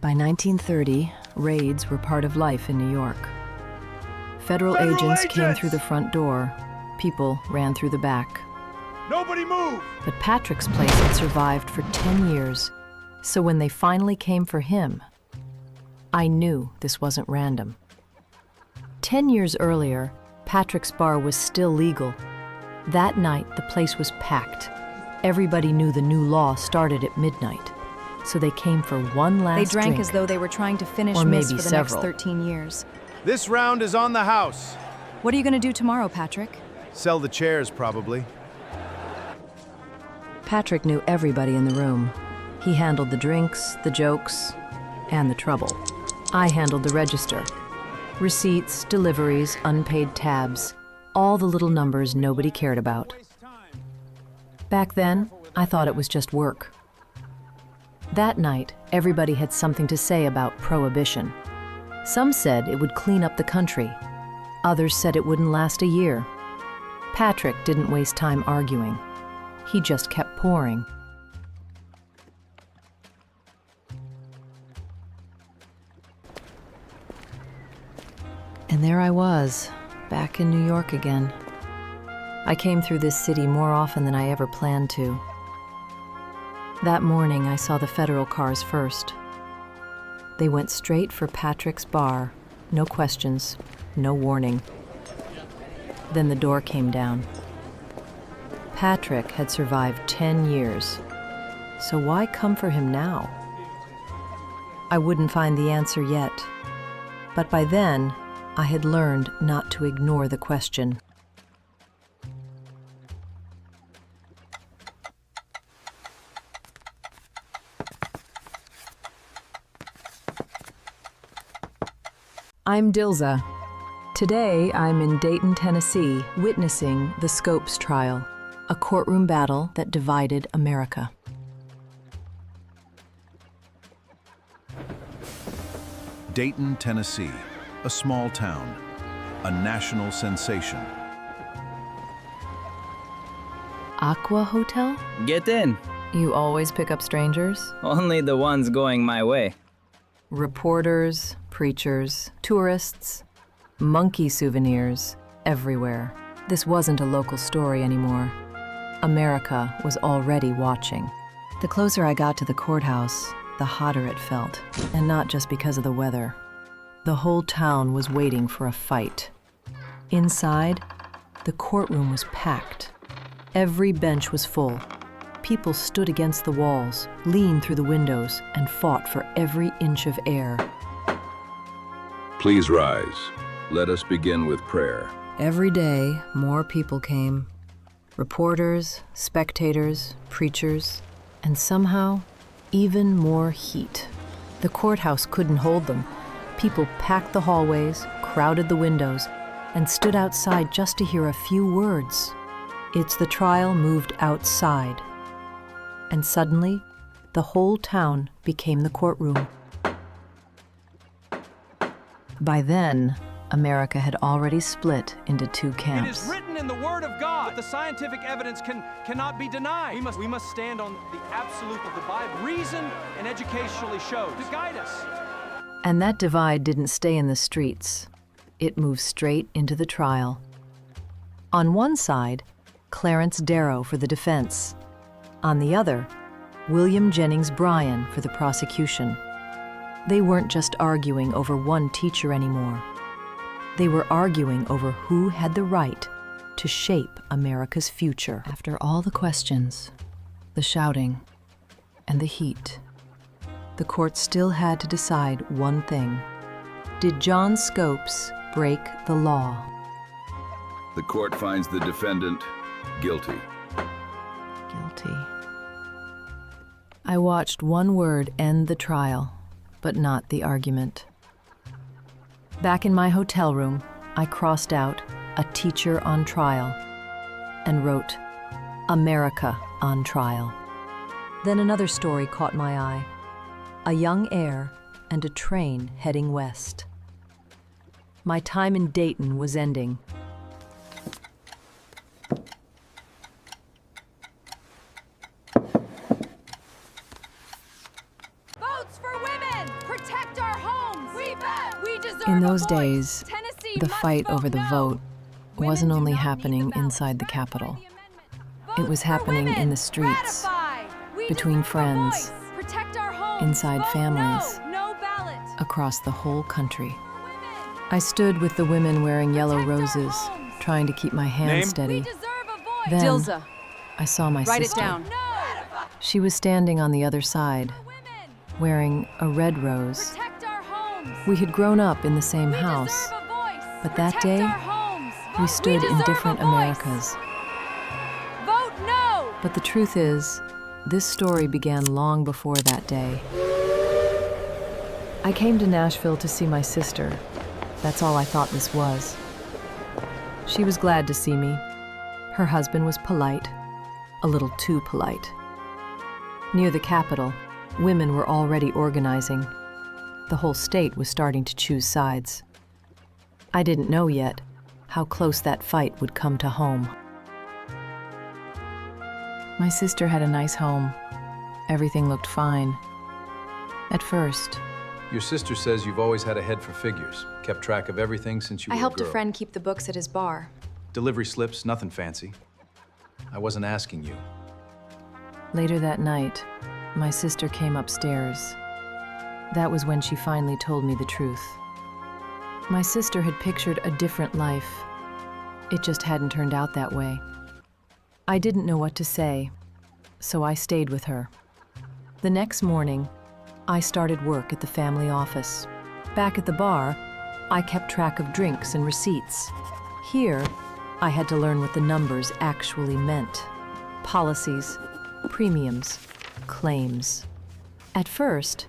By 1930, raids were part of life in New York. Federal agents came through the front door. People ran through the back. Nobody move! But Patrick's place had survived for 10 years, so when they finally came for him, I knew this wasn't random. 10 years earlier, Patrick's bar was still legal. That night, the place was packed. Everybody knew the new law started at midnight, so they came for one last drink. They drank as though they were trying to finish or Miss maybe for the next several. 13 years. This round is on the house. What are you going to do tomorrow, Patrick? Sell the chairs, probably. Patrick knew everybody in the room. He handled the drinks, the jokes, and the trouble. I handled the register. Receipts, deliveries, unpaid tabs, all the little numbers nobody cared about. Back then, I thought it was just work. That night, everybody had something to say about prohibition. Some said it would clean up the country. Others said it wouldn't last a year. Patrick didn't waste time arguing. He just kept pouring. And there I was, back in New York again. I came through this city more often than I ever planned to. That morning, I saw the federal cars first. They went straight for Patrick's bar. No questions, no warning. Then the door came down. Patrick had survived 10 years. So why come for him now? I wouldn't find the answer yet. But by then, I had learned not to ignore the question. I'm Dilza. Today, I'm in Dayton, Tennessee, witnessing the Scopes trial, a courtroom battle that divided America. Dayton, Tennessee, a small town, a national sensation. Aqua Hotel? Get in. You always pick up strangers? Only the ones going my way. Reporters, preachers, tourists, monkey souvenirs, everywhere. This wasn't a local story anymore. America was already watching. The closer I got to the courthouse, the hotter it felt, and not just because of the weather. The whole town was waiting for a fight. Inside, the courtroom was packed. Every bench was full. People stood against the walls, leaned through the windows, and fought for every inch of air. Please rise. Let us begin with prayer. Every day, more people came. Reporters, spectators, preachers, and somehow, even more heat. The courthouse couldn't hold them. People packed the hallways, crowded the windows, and stood outside just to hear a few words. It's the trial moved outside. And suddenly, the whole town became the courtroom. By then, America had already split into two camps. It is written in the Word of God that the scientific evidence cannot be denied. We must stand on the absolute of the Bible. Reason and educationally shows to guide us. And that divide didn't stay in the streets. It moved straight into the trial. On one side, Clarence Darrow for the defense. On the other, William Jennings Bryan for the prosecution. They weren't just arguing over one teacher anymore. They were arguing over who had the right to shape America's future. After all the questions, the shouting, and the heat, the court still had to decide one thing. Did John Scopes break the law? The court finds the defendant guilty. Guilty. I watched one word end the trial, but not the argument. Back in my hotel room, I crossed out "A Teacher on Trial" and wrote "America on Trial." Then another story caught my eye. A young heir and a train heading west. My time in Dayton was ending. Votes for women! In those days, the fight over the vote wasn't only happening inside the Capitol. It was happening in the streets, between friends, inside families, across the whole country. I stood with the women wearing yellow roses, trying to keep my hands steady. Then Dilza, I saw my write it sister. down. She was standing on the other side, wearing a red rose. We had grown up in the same house, but that day, we stood in different Americas. Vote no! But the truth is, this story began long before that day. I came to Nashville to see my sister. That's all I thought this was. She was glad to see me. Her husband was polite, a little too polite. Near the Capitol, women were already organizing. The whole state was starting to choose sides. I didn't know yet how close that fight would come to home. My sister had a nice home. Everything looked fine. At first, Your sister says you've always had a head for figures, kept track of everything since you were I helped a a girl. friend keep the books at his bar. Delivery slips, nothing fancy. I wasn't asking you. later that night, my sister came upstairs. That was when she finally told me the truth. My sister had pictured a different life. It just hadn't turned out that way. I didn't know what to say, so I stayed with her. The next morning, I started work at the family office. Back at the bar, I kept track of drinks and receipts. Here, I had to learn what the numbers actually meant. Policies, premiums, claims. At first,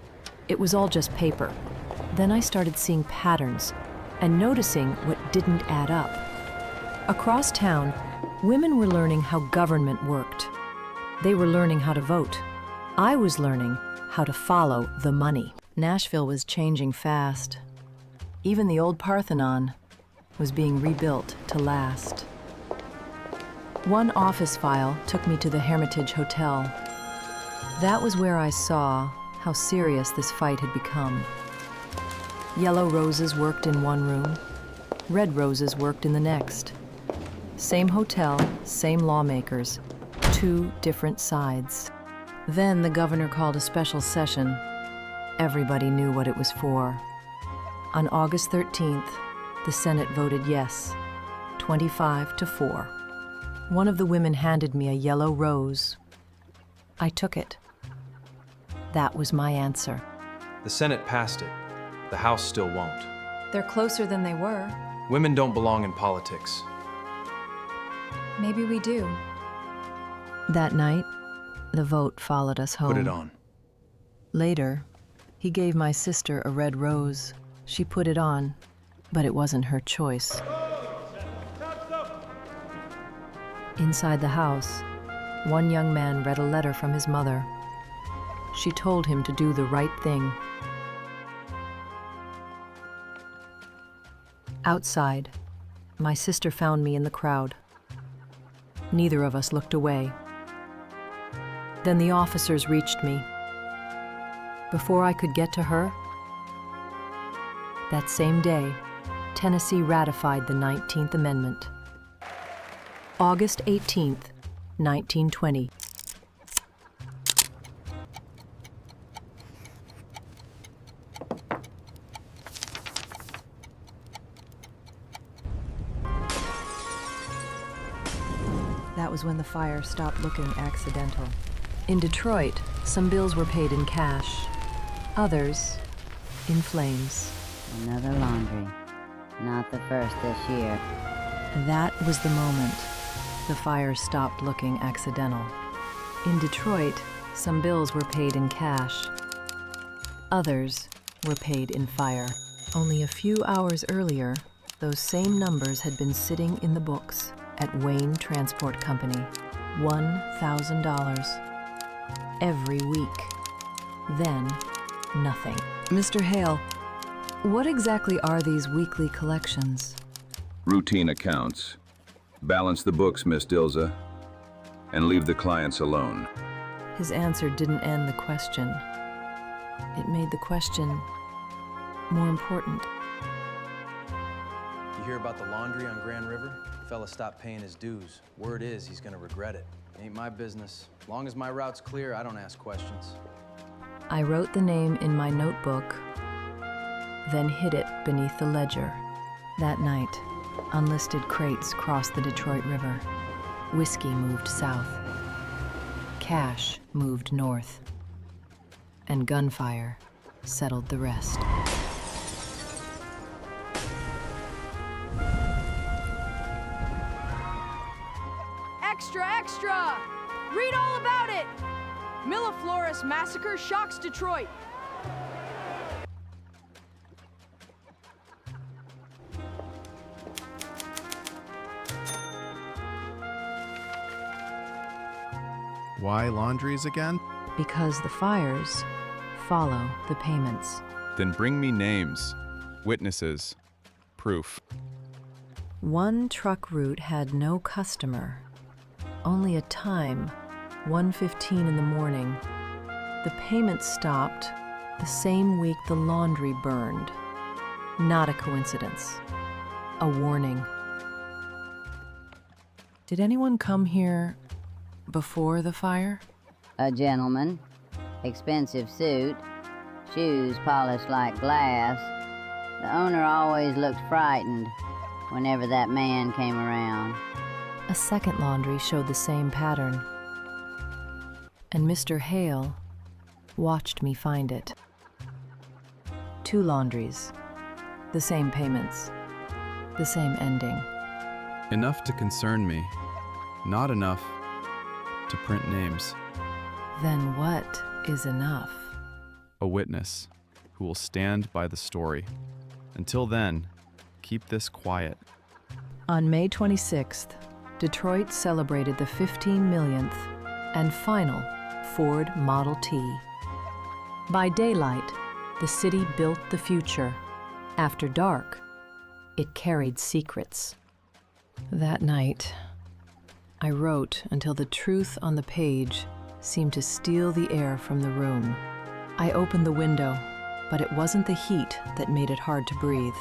it was all just paper. Then I started seeing patterns and noticing what didn't add up. Across town, women were learning how government worked. They were learning how to vote. I was learning how to follow the money. Nashville was changing fast. Even the old Parthenon was being rebuilt to last. One office file took me to the Hermitage Hotel. That was where I saw how serious this fight had become. Yellow roses worked in one room. Red roses worked in the next. Same hotel, same lawmakers, two different sides. Then the governor called a special session. Everybody knew what it was for. On August 13th, the Senate voted yes, 25-4. One of the women handed me a yellow rose. I took it. That was my answer. The Senate passed it. The House still won't. They're closer than they were. Women don't belong in politics. Maybe we do. That night, the vote followed us home. Put it on. Later, he gave my sister a red rose. She put it on, but it wasn't her choice. Inside the house, one young man read a letter from his mother. She told him to do the right thing. Outside, my sister found me in the crowd. Neither of us looked away. Then the officers reached me. Before I could get to her, that same day, Tennessee ratified the 19th Amendment. August 18th, 1920. That was when the fire stopped looking accidental. In Detroit, some bills were paid in cash, others in flames. Another laundry. Not the first this year. That was the moment the fire stopped looking accidental. In Detroit, some bills were paid in cash, others were paid in fire. Only a few hours earlier, those same numbers had been sitting in the books at Wayne Transport Company. $1,000 every week. Then, nothing. Mr. Hale, what exactly are these weekly collections? Routine accounts. Balance the books, Miss Dilza, and leave the clients alone. His answer didn't end the question. It made the question more important. hear about the laundry on Grand River? Fella stopped paying his dues. Word is he's gonna regret it. Ain't my business. Long as my route's clear, I don't ask questions. I wrote the name in my notebook, then hid it beneath the ledger. That night, unlisted crates crossed the Detroit River. Whiskey moved south. Cash moved north. And gunfire settled the rest. Extra, extra! Read all about it! Milleflores massacre shocks Detroit. Why laundries again? Because the fires follow the payments. Then bring me names, witnesses, proof. One truck route had no customer, only a time, 1:15 in the morning. The payment stopped the same week the laundry burned. Not a coincidence. A warning. Did anyone come here before the fire? A gentleman, expensive suit, shoes polished like glass. The owner always looked frightened whenever that man came around. A second laundry showed the same pattern. And Mr. Hale watched me find it. 2 laundries, the same payments, the same ending. Enough to concern me, not enough to print names. Then what is enough? A witness who will stand by the story. Until then, keep this quiet. On May 26th, Detroit celebrated the 15 millionth and final Ford Model T. By daylight, the city built the future. After dark, it carried secrets. That night, I wrote until the truth on the page seemed to steal the air from the room. I opened the window, but it wasn't the heat that made it hard to breathe.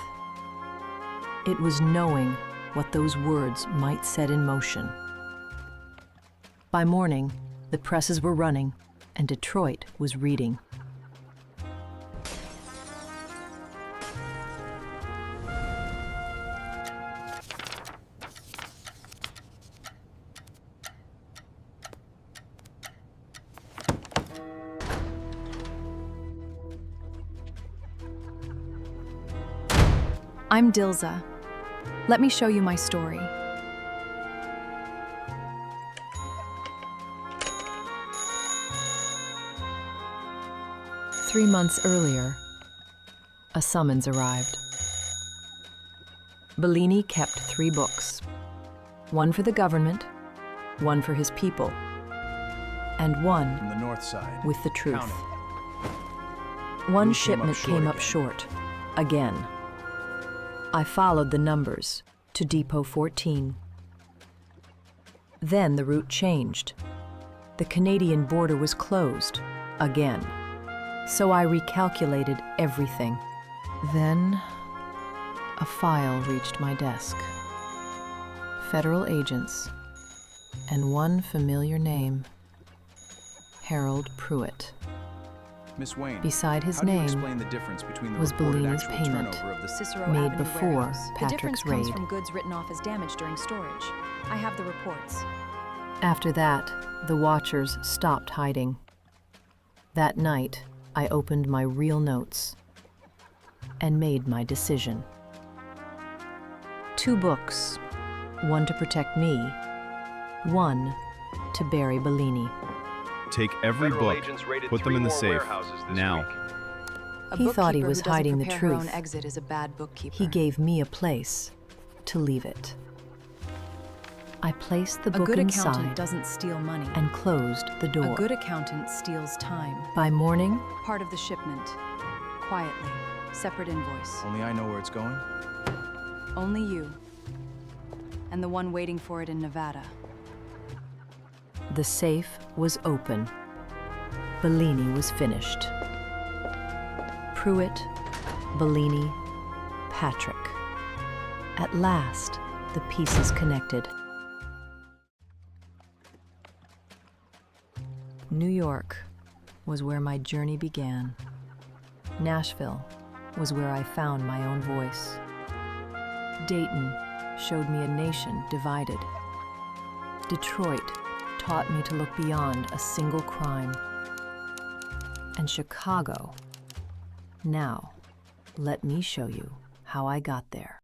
It was knowing what those words might set in motion. By morning, the presses were running, and Detroit was reading. I'm Dilza. Let me show you my story. Three months earlier, a summons arrived. Bellini kept 3 books, one for the government, one for his people, and one From the north side. with the truth. Count One Who came up shipment short came up again? short, again. I followed the numbers to Depot 14. Then the route changed. The Canadian border was closed, again. So I recalculated everything. Then, a file reached my desk. Federal agents, and one familiar name, Harold Pruitt. Miss Wayne, Beside his how do you name explain the difference between the was reported Bellini's actual payment. turnover of the Cicero Made Avenue before warehouse. Patrick's The difference comes raid. from goods written off as damaged during storage. I have the reports. After that, the watchers stopped hiding. That night, I opened my real notes and made my decision. 2 books, one to protect me, one to bury Bellini. Take every book, put them in the safe, now. A He thought he bookkeeper was who doesn't hiding the prepare her own truth. exit is a bad bookkeeper. He gave me a place to leave it. I placed the A book good inside accountant doesn't steal money. and closed the door. A good accountant steals time. By morning, Part of the shipment. Quietly. Separate invoice. Only I know where it's going. Only you. And the one waiting for it in Nevada. the safe was open. Bellini was finished. Pruitt, Bellini, Patrick. At last, the pieces connected. New York was where my journey began. Nashville was where I found my own voice. Dayton showed me a nation divided. Detroit taught me to look beyond a single crime. And Chicago, now, let me show you how I got there.